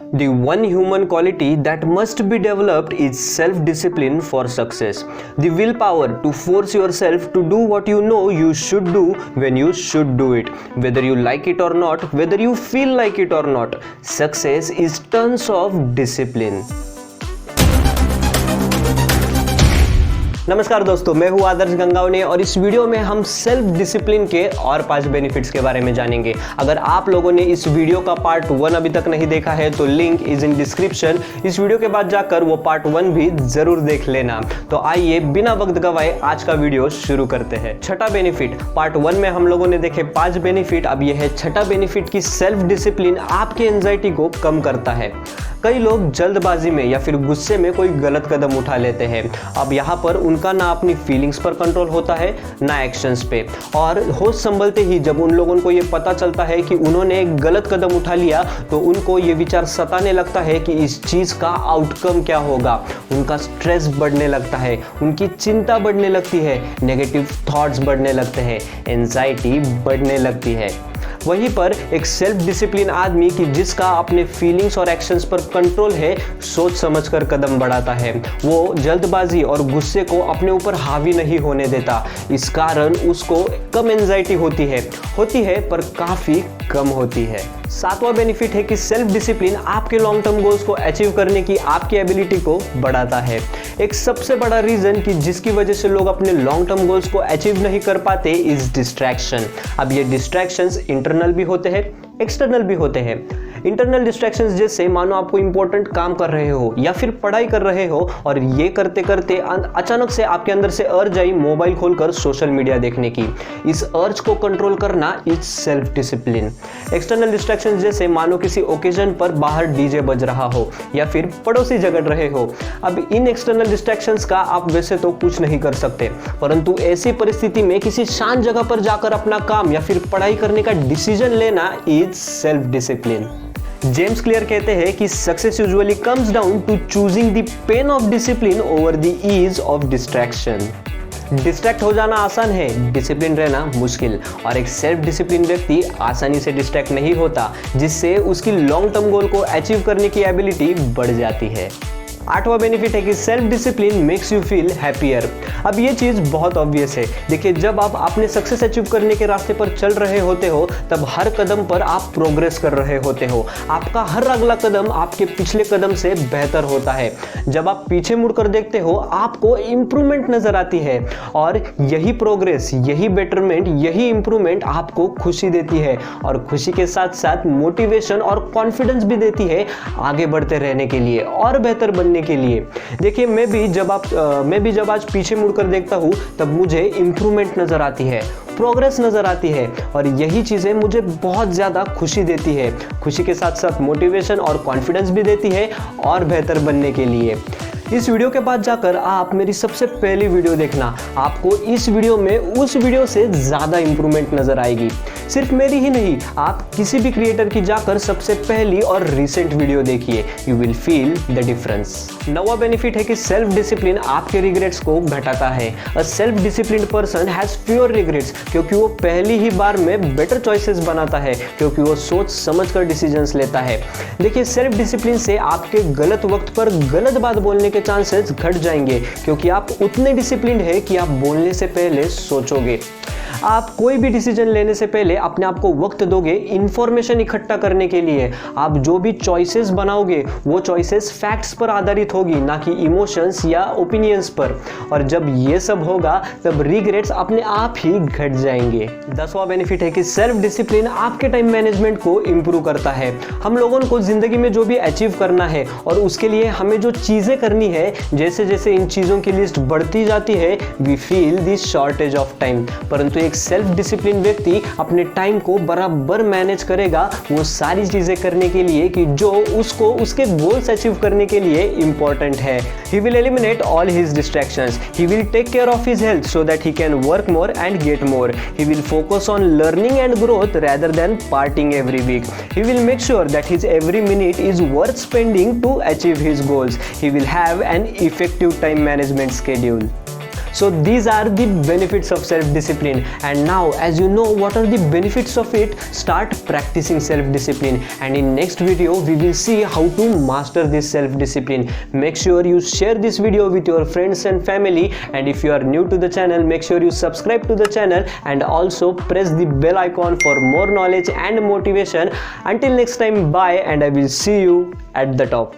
The one human quality that must be developed is self-discipline for success. The willpower to force yourself to do what you know you should do when you should do it. Whether you like it or not, whether you feel like it or not, success is tons of discipline. नमस्कार दोस्तों, मैं हूं आदर्श गंगावने और इस video में हम self discipline के और 5 बेनिफिट्स के बारे में जानेंगे। अगर आप लोगों ने इस वीडियो का पार्ट 1 अभी तक नहीं देखा है तो लिंक इज इन डिस्क्रिप्शन। इस वीडियो के बाद जाकर वो पार्ट 1 भी जरूर देख लेना। तो आइए बिना वक्त गवाए आज का वीडियो शुरू करते हैं। छठा बेनिफिट, पार्ट 1 में हम लोगों ने देखे 5 बेनिफिट, अब यह है छठा बेनिफिट की सेल्फ डिसिप्लिन आपके एंजाइटी को कम करता है। कई लोग जल्दबाजी में या फिर गुस्से में कोई गलत कदम उठा लेते हैं। अब यहाँ पर उनका ना अपनी फीलिंग्स पर कंट्रोल होता है ना एक्शंस पे, और होश संभलते ही जब उन लोगों को ये पता चलता है कि उन्होंने एक गलत कदम उठा लिया तो उनको ये विचार सताने लगता है कि इस चीज़ का आउटकम क्या होगा। उनका स्ट्रेस बढ़ने लगता है, उनकी चिंता बढ़ने लगती है, नेगेटिव थॉट्स बढ़ने लगते हैं, एंजाइटी बढ़ने लगती है। वहीं पर एक सेल्फ डिसिप्लिन आदमी कि जिसका अपने फीलिंग्स और एक्शंस पर कंट्रोल है, सोच समझकर कदम बढ़ाता है। वो जल्दबाजी और गुस्से को अपने ऊपर हावी नहीं होने देता। इस कारण उसको कम एंजाइटी होती है पर काफ़ी कम होती है। 7वां बेनिफिट है कि सेल्फ डिसिप्लिन आपके लॉन्ग टर्म गोल्स को अचीव करने की आपकी एबिलिटी को बढ़ाता है। एक सबसे बड़ा रीजन कि जिसकी वजह से लोग अपने लॉन्ग टर्म गोल्स को अचीव नहीं कर पाते इज डिस्ट्रैक्शन। अब ये डिस्ट्रैक्शंस इंटरनल भी होते हैं, एक्सटर्नल भी होते हैं। इंटरनल डिस्ट्रैक्शंस जैसे मानो आपको इंपॉर्टेंट काम कर रहे हो या फिर पढ़ाई कर रहे हो और ये करते करते अचानक से आपके अंदर से अर्ज आई मोबाइल खोलकर सोशल मीडिया देखने की। इस अर्ज को कंट्रोल करना is self discipline. External distractions जैसे मानो किसी ओकेजन पर बाहर डीजे बज रहा हो या फिर पड़ोसी झगड़ रहे हो। अब इन एक्सटर्नल डिस्ट्रैक्शंस का आप वैसे तो कुछ नहीं कर सकते, परंतु ऐसी परिस्थिति में किसी शांत जगह पर जाकर अपना काम या फिर पढ़ाई करने का डिसीजन लेना is self discipline. James Clear कहते हैं कि success usually comes down to choosing the pain of discipline over the ease of distraction. Distract हो जाना आसान है, डिसिप्लिन रहना मुश्किल, और एक सेल्फ डिसिप्लिन व्यक्ति आसानी से डिस्ट्रैक्ट नहीं होता, जिससे उसकी लॉन्ग टर्म गोल को अचीव करने की एबिलिटी बढ़ जाती है। 8वां बेनिफिट है कि self discipline makes you feel happier. अब ये चीज़ बहुत ऑब्वियस है। देखिए, जब आप अपने सक्सेस अचीव करने के रास्ते पर चल रहे होते हो तब हर कदम पर आप प्रोग्रेस कर रहे होते हो। आपका हर अगला कदम आपके पिछले कदम से बेहतर होता है। जब आप पीछे मुड़कर देखते हो आपको इम्प्रूवमेंट नजर आती है, और यही प्रोग्रेस, यही बेटरमेंट, यही इम्प्रूवमेंट आपको खुशी देती है, और खुशी के साथ साथ मोटिवेशन और कॉन्फिडेंस भी देती है आगे बढ़ते रहने के लिए और बेहतर बनने के लिए। देखिए, मैं भी जब आज पीछे मुड़कर देखता हूँ तब मुझे इंप्रूवमेंट नजर आती है, प्रोग्रेस नजर आती है, और यही चीजें मुझे बहुत ज्यादा खुशी देती है। खुशी के साथ साथ मोटिवेशन और कॉन्फिडेंस भी देती है और बेहतर बनने के लिए। इस वीडियो के बाद जाकर आप मेरी सबसे पहली वीडियो देखना, आपको इस वीडियो में उस वीडियो से ज्यादा इंप्रूवमेंट नजर आएगी। सिर्फ मेरी ही नहीं, आप किसी भी क्रिएटर की जाकर सबसे पहली और रिसेंट वीडियो देखिए, you will feel the difference. 9वां बेनिफिट है कि सेल्फ डिसिप्लिन आपके रिग्रेट्स को घटाता है। A self discipline person has fewer regrets, क्योंकि वो पहली ही बार में बेटर चॉइसेस बनाता है, क्योंकि वो सोच समझकर डिसीजंस लेता है। देखिए, सेल्फ डिसिप्लिन से आपके गलत वक्त पर गलत बात बोलने के चांसेस घट जाएंगे, क्योंकि आप उतने डिसिप्लिन्ड है कि आप बोलने से पहले सोचोगे। आप कोई भी डिसीजन लेने से पहले अपने आप को वक्त दोगे इंफॉर्मेशन इकट्ठा करने के लिए। आप जो भी चॉइसेस बनाओगे वो चॉइसेस फैक्ट्स पर आधारित होगी, ना कि इमोशंस या ओपिनियंस पर, और जब ये सब होगा तब रिग्रेट्स अपने आप ही घट जाएंगे। 10वां बेनिफिट है कि सेल्फ डिसिप्लिन आपके टाइम मैनेजमेंट को इंप्रूव करता है। हम लोगों को जिंदगी में जो भी अचीव करना है और उसके लिए हमें जो चीजें करनी है, जैसे जैसे इन चीजों की लिस्ट बढ़ती जाती है we feel the shortage of time, परंतु एक सेल्फ डिसिप्लिन व्यक्ति अपने टाइम को बराबर मैनेज करेगा वो सारी चीजें करने के लिए कि जो उसको उसके गोल्स अचीव करने के लिए इंपॉर्टेंट है। He will eliminate all his distractions. He will take care of his health so that he can work more and get more. He will focus on learning and growth rather than partying every week. He will make sure that his every minute is worth spending to achieve his goals. He will have an effective time management schedule. So these are the benefits of self-discipline, and now as you know what are the benefits of it, start practicing self-discipline, and in next video we will see how to master this self-discipline. Make sure you share this video with your friends and family, and if you are new to the channel, make sure you subscribe to the channel and also press the bell icon for more knowledge and motivation. Until next time, bye, and I will see you at the top.